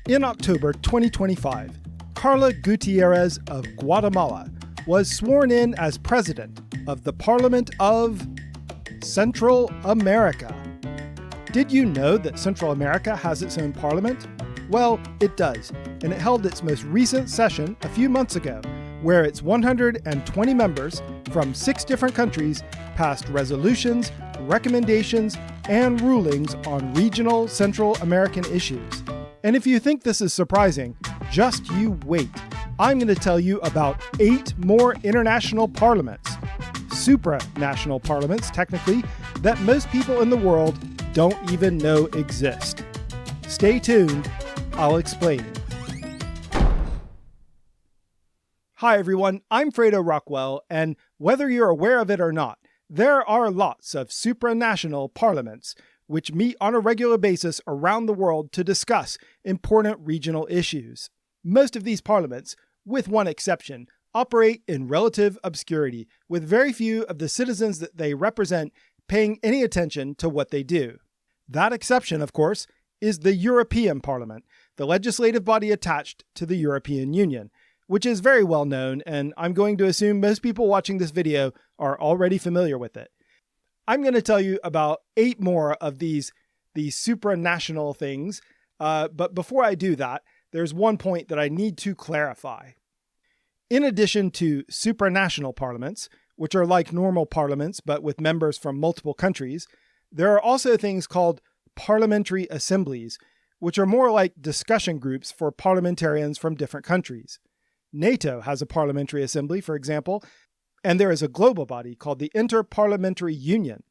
In October 2025, Carla Gutierrez of Guatemala was sworn in as president of the Parliament of Central America. Did you know that Central America has its own parliament? Well, it does, and it held its most recent session a few months ago, where its 120 members from 6 different countries passed resolutions, recommendations, and rulings on regional Central American issues. And if you think this is surprising, just you wait. I'm going to tell you about 8 more international parliaments, supranational parliaments technically, that most people in the world don't even know exist. Stay tuned, I'll explain. Hi everyone, I'm Fredo Rockwell, and whether you're aware of it or not, there are lots of supranational parliaments which meet on a regular basis around the world to discuss important regional issues. Most of these parliaments, with one exception, operate in relative obscurity, with very few of the citizens that they represent paying any attention to what they do. That exception, of course, is the European Parliament, the legislative body attached to the European Union, which is very well known, and I'm going to assume most people watching this video are already familiar with it. I'm going to tell you about 8 more of these supranational things, but before I do that, there's one point that I need to clarify. In addition to supranational parliaments, which are like normal parliaments but with members from multiple countries, there are also things called parliamentary assemblies, which are more like discussion groups for parliamentarians from different countries. NATO has a parliamentary assembly, for example, and there is a global body called the Inter-Parliamentary Union.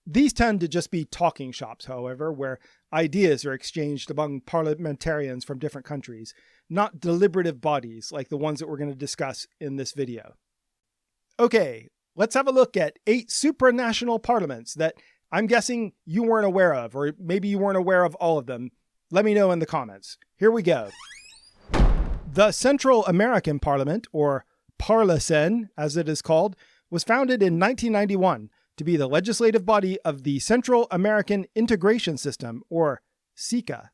These tend to just be talking shops, however, where ideas are exchanged among parliamentarians from different countries, not deliberative bodies like the ones that we're going to discuss in this video. Okay, let's have a look at 8 supranational parliaments that I'm guessing you weren't aware of, or maybe you weren't aware of all of them. Let me know in the comments. Here we go. The Central American Parliament, or Parlacen as it is called, was founded in 1991 to be the legislative body of the Central American Integration System, or CICA.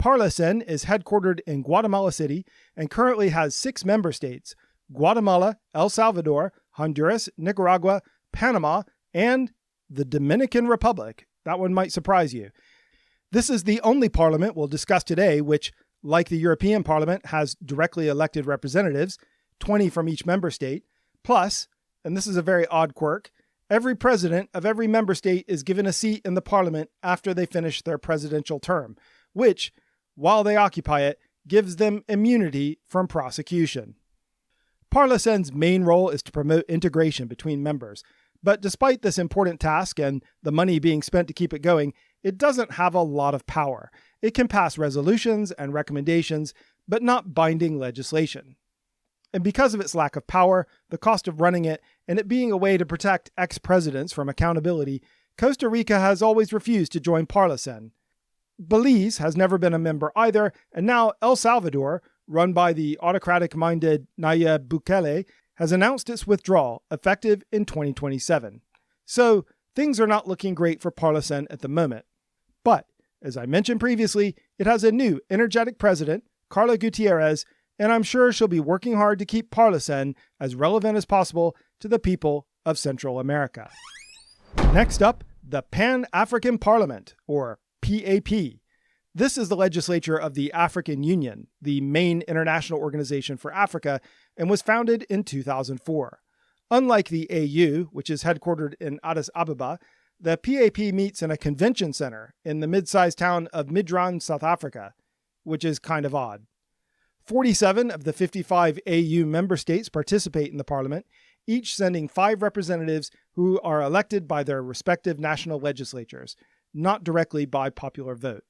Parlacen is headquartered in Guatemala City and currently has 6 member states: Guatemala, El Salvador, Honduras, Nicaragua, Panama, and the Dominican Republic. That one might surprise you. This is the only parliament we'll discuss today which, like the European Parliament, has directly elected representatives, 20 from each member state, plus, and this is a very odd quirk, every president of every member state is given a seat in the parliament after they finish their presidential term, which, while they occupy it, gives them immunity from prosecution. Parlacen's main role is to promote integration between members, but despite this important task and the money being spent to keep it going, it doesn't have a lot of power. It can pass resolutions and recommendations, but not binding legislation. And because of its lack of power, the cost of running it, and it being a way to protect ex-presidents from accountability, Costa Rica has always refused to join Parlacen. Belize has never been a member either, and now El Salvador, run by the autocratic-minded Nayib Bukele, has announced its withdrawal, effective in 2027. So, things are not looking great for Parlacen at the moment. But, as I mentioned previously, it has a new, energetic president, Carla Gutierrez, and I'm sure she'll be working hard to keep Parlacen as relevant as possible to the people of Central America. Next up, the Pan-African Parliament, or PAP. This is the legislature of the African Union, the main international organization for Africa, and was founded in 2004. Unlike the AU, which is headquartered in Addis Ababa, the PAP meets in a convention center in the mid-sized town of Midrand, South Africa, which is kind of odd. 47 of the 55 AU member states participate in the parliament, each sending 5 representatives who are elected by their respective national legislatures, not directly by popular vote,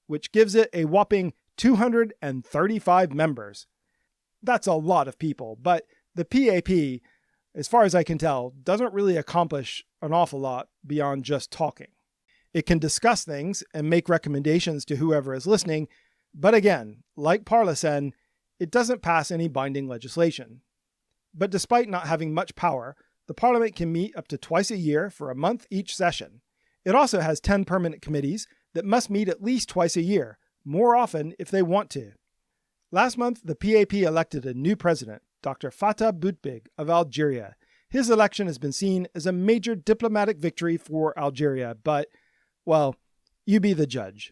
which gives it a whopping 235 members. That's a lot of people, but the PAP, as far as I can tell, doesn't really accomplish an awful lot beyond just talking. It can discuss things and make recommendations to whoever is listening, but again, like Parlacen, it doesn't pass any binding legislation. But despite not having much power, the Parliament can meet up to twice a year for a month each session. It also has 10 permanent committees that must meet at least twice a year, more often if they want to. Last month, the PAP elected a new president, Dr. Fattah Bouteflika of Algeria. His election has been seen as a major diplomatic victory for Algeria, but, well, you be the judge.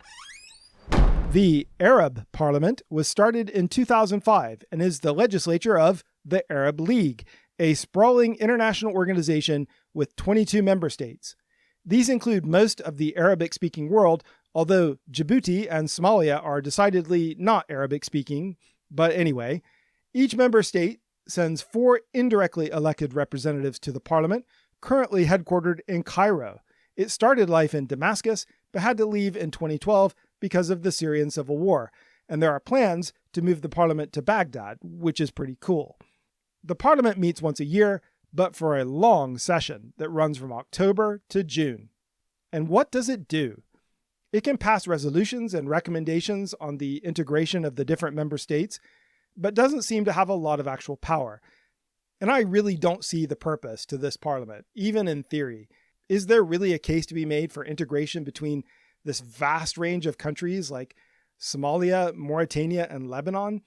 The Arab Parliament was started in 2005 and is the legislature of the Arab League, a sprawling international organization with 22 member states. These include most of the Arabic-speaking world, although Djibouti and Somalia are decidedly not Arabic-speaking. But anyway, each member state sends 4 indirectly elected representatives to the parliament, currently headquartered in Cairo. It started life in Damascus, but had to leave in 2012 because of the Syrian civil war, and there are plans to move the parliament to Baghdad, which is pretty cool. The parliament meets once a year, but for a long session that runs from October to June. And what does it do? It can pass resolutions and recommendations on the integration of the different member states, but doesn't seem to have a lot of actual power. And I really don't see the purpose to this parliament, even in theory. Is there really a case to be made for integration between this vast range of countries like Somalia, Mauritania, and Lebanon?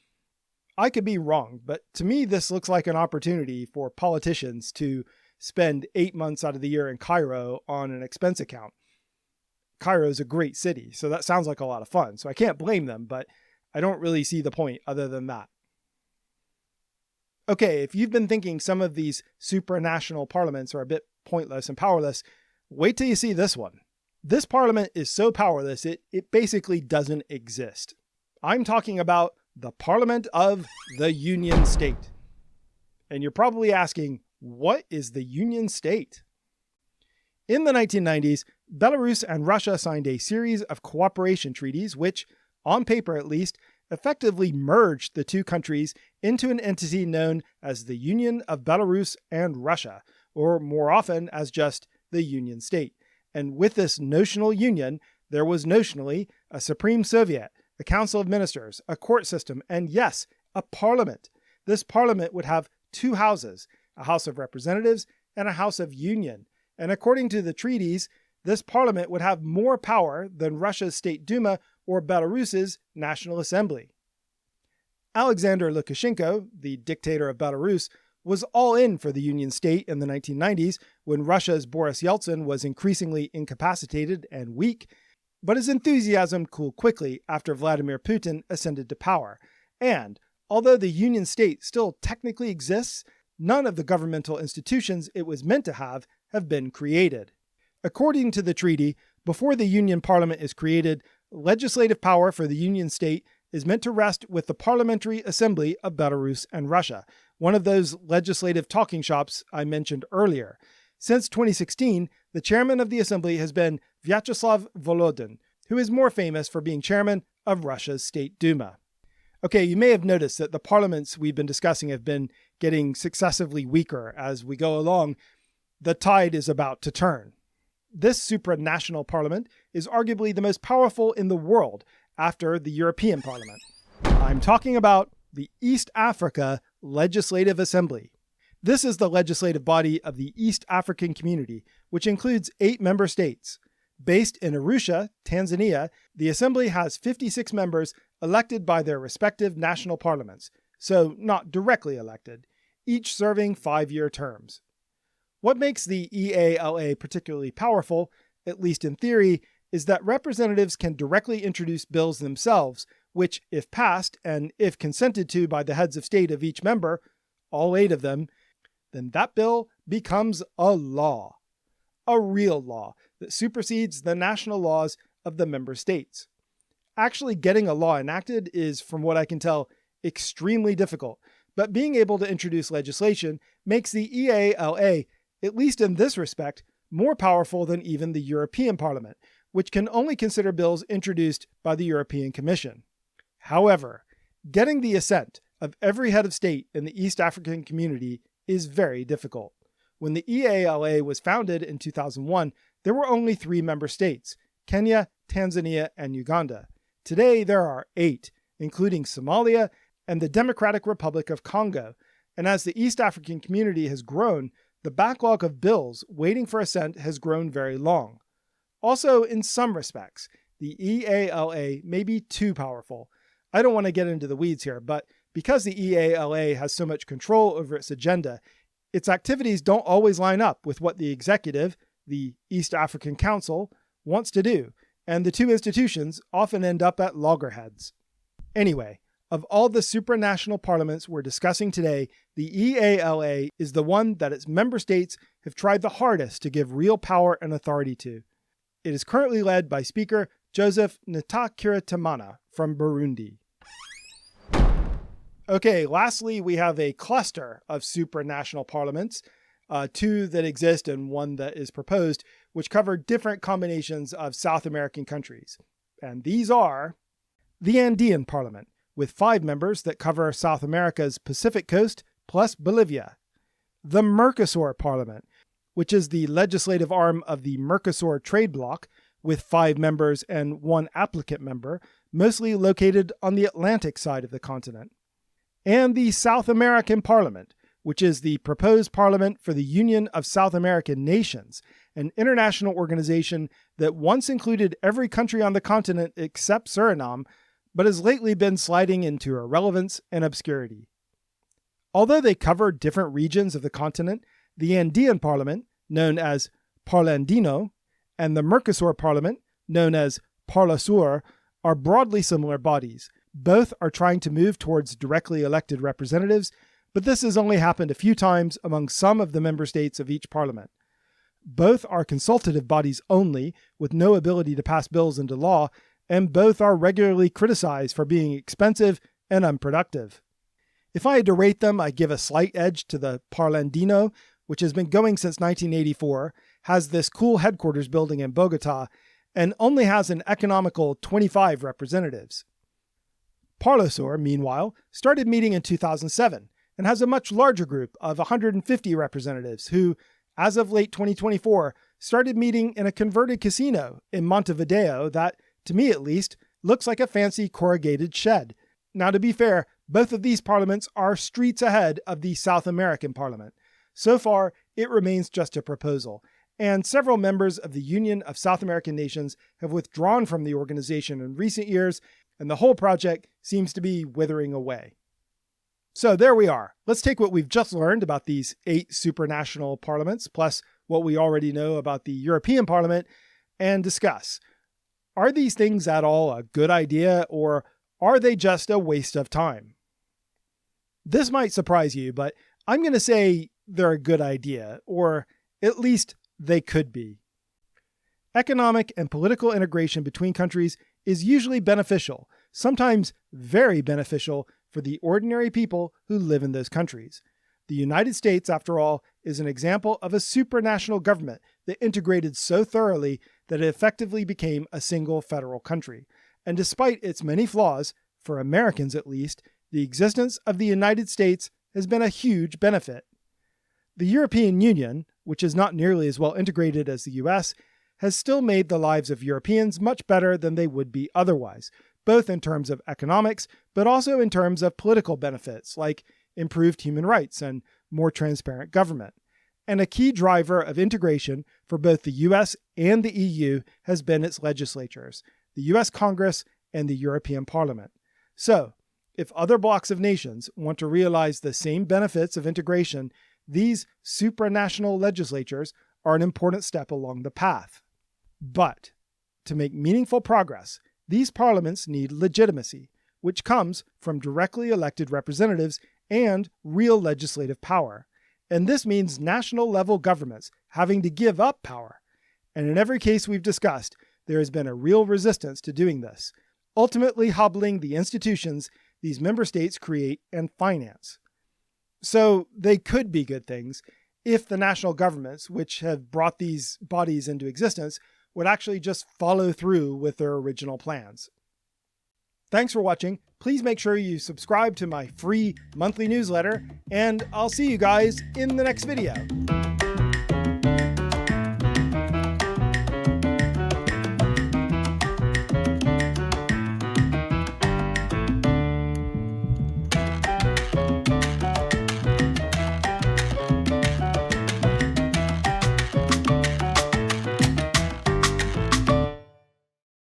I could be wrong, but to me this looks like an opportunity for politicians to spend 8 months out of the year in Cairo on an expense account. Cairo is a great city, so that sounds like a lot of fun, so I can't blame them, but I don't really see the point other than that. Okay, if you've been thinking some of these supranational parliaments are a bit pointless and powerless, wait till you see this one. This parliament is so powerless, it basically doesn't exist. I'm talking about the Parliament of the Union State. And you're probably asking, what is the Union State? In the 1990s, Belarus and Russia signed a series of cooperation treaties which, on paper at least, effectively merged the two countries into an entity known as the Union of Belarus and Russia, or more often as just the Union State. And with this notional union, there was notionally a Supreme Soviet, a Council of Ministers, a court system, and yes, a parliament. This parliament would have 2 houses, a House of Representatives and a House of Union. And according to the treaties, this parliament would have more power than Russia's State Duma or Belarus's National Assembly. Alexander Lukashenko, the dictator of Belarus, was all in for the Union State in the 1990s when Russia's Boris Yeltsin was increasingly incapacitated and weak, but his enthusiasm cooled quickly after Vladimir Putin ascended to power. And, although the Union State still technically exists, none of the governmental institutions it was meant to have been created. According to the treaty, before the Union Parliament is created, legislative power for the Union State is meant to rest with the Parliamentary Assembly of Belarus and Russia, one of those legislative talking shops I mentioned earlier. Since 2016, the chairman of the assembly has been Vyacheslav Volodin, who is more famous for being chairman of Russia's State Duma. Okay, you may have noticed that the parliaments we've been discussing have been getting successively weaker as we go along. The tide is about to turn. This supranational parliament is arguably the most powerful in the world after the European Parliament. I'm talking about the East Africa Legislative Assembly. This is the legislative body of the East African Community, which includes 8 member states. Based in Arusha, Tanzania, the assembly has 56 members elected by their respective national parliaments, so not directly elected, each serving 5-year terms. What makes the EALA particularly powerful, at least in theory, is that representatives can directly introduce bills themselves, which, if passed and if consented to by the heads of state of each member, all 8 of them, then that bill becomes a law. A real law that supersedes the national laws of the member states. Actually getting a law enacted is, from what I can tell, extremely difficult, but being able to introduce legislation makes the EALA, at least in this respect, more powerful than even the European Parliament, which can only consider bills introduced by the European Commission. However, getting the assent of every head of state in the East African community is very difficult. When the EALA was founded in 2001, there were only 3 member states, Kenya, Tanzania, and Uganda. Today, there are 8, including Somalia and the Democratic Republic of Congo. And as the East African community has grown, the backlog of bills waiting for assent has grown very long. Also, in some respects, the EALA may be too powerful. I don't want to get into the weeds here, but because the EALA has so much control over its agenda, its activities don't always line up with what the executive, the East African Council, wants to do, and the two institutions often end up at loggerheads. Anyway, of all the supranational parliaments we're discussing today, the EALA is the one that its member states have tried the hardest to give real power and authority to. It is currently led by Speaker Joseph Ntakiritimana from Burundi. Okay, lastly, we have a cluster of supranational parliaments, two that exist and one that is proposed, which cover different combinations of South American countries. And these are the Andean Parliament, with 5 members that cover South America's Pacific coast plus Bolivia. The MERCOSUR Parliament, which is the legislative arm of the MERCOSUR trade bloc, with 5 members and 1 applicant member, mostly located on the Atlantic side of the continent. And the South American Parliament, which is the proposed parliament for the Union of South American Nations, an international organization that once included every country on the continent except Suriname, but has lately been sliding into irrelevance and obscurity. Although they cover different regions of the continent, the Andean Parliament, known as Parlandino, and the MERCOSUR Parliament, known as Parlasur, are broadly similar bodies. Both are trying to move towards directly elected representatives, but this has only happened a few times among some of the member states of each parliament. Both are consultative bodies only, with no ability to pass bills into law, and both are regularly criticized for being expensive and unproductive. If I had to rate them, I'd give a slight edge to the Parlandino, which has been going since 1984, has this cool headquarters building in Bogota, and only has an economical 25 representatives. Parlasur, meanwhile, started meeting in 2007 and has a much larger group of 150 representatives who, as of late 2024, started meeting in a converted casino in Montevideo that, to me at least, looks like a fancy corrugated shed. Now, to be fair, both of these parliaments are streets ahead of the South American Parliament. So far, it remains just a proposal, and several members of the Union of South American Nations have withdrawn from the organization in recent years, and the whole project seems to be withering away. So there we are. Let's take what we've just learned about these 8 supranational parliaments, plus what we already know about the European Parliament, and discuss. Are these things at all a good idea, or are they just a waste of time? This might surprise you, but I'm going to say they're a good idea, or at least they could be. Economic and political integration between countries is usually beneficial, sometimes very beneficial for the ordinary people who live in those countries. The United States, after all, is an example of a supranational government that integrated so thoroughly that it effectively became a single federal country. And despite its many flaws, for Americans at least, the existence of the United States has been a huge benefit. The European Union, which is not nearly as well integrated as the US, has still made the lives of Europeans much better than they would be otherwise, both in terms of economics, but also in terms of political benefits, like improved human rights and more transparent government. And a key driver of integration for both the US and the EU has been its legislatures, the US Congress and the European Parliament. So, if other blocs of nations want to realize the same benefits of integration, these supranational legislatures are an important step along the path. But, to make meaningful progress, these parliaments need legitimacy, which comes from directly elected representatives and real legislative power. And this means national-level governments having to give up power. And in every case we've discussed, there has been a real resistance to doing this, ultimately hobbling the institutions these member states create and finance. So they could be good things if the national governments, which have brought these bodies into existence, would actually just follow through with their original plans. Thanks for watching. Please make sure you subscribe to my free monthly newsletter, and I'll see you guys in the next video.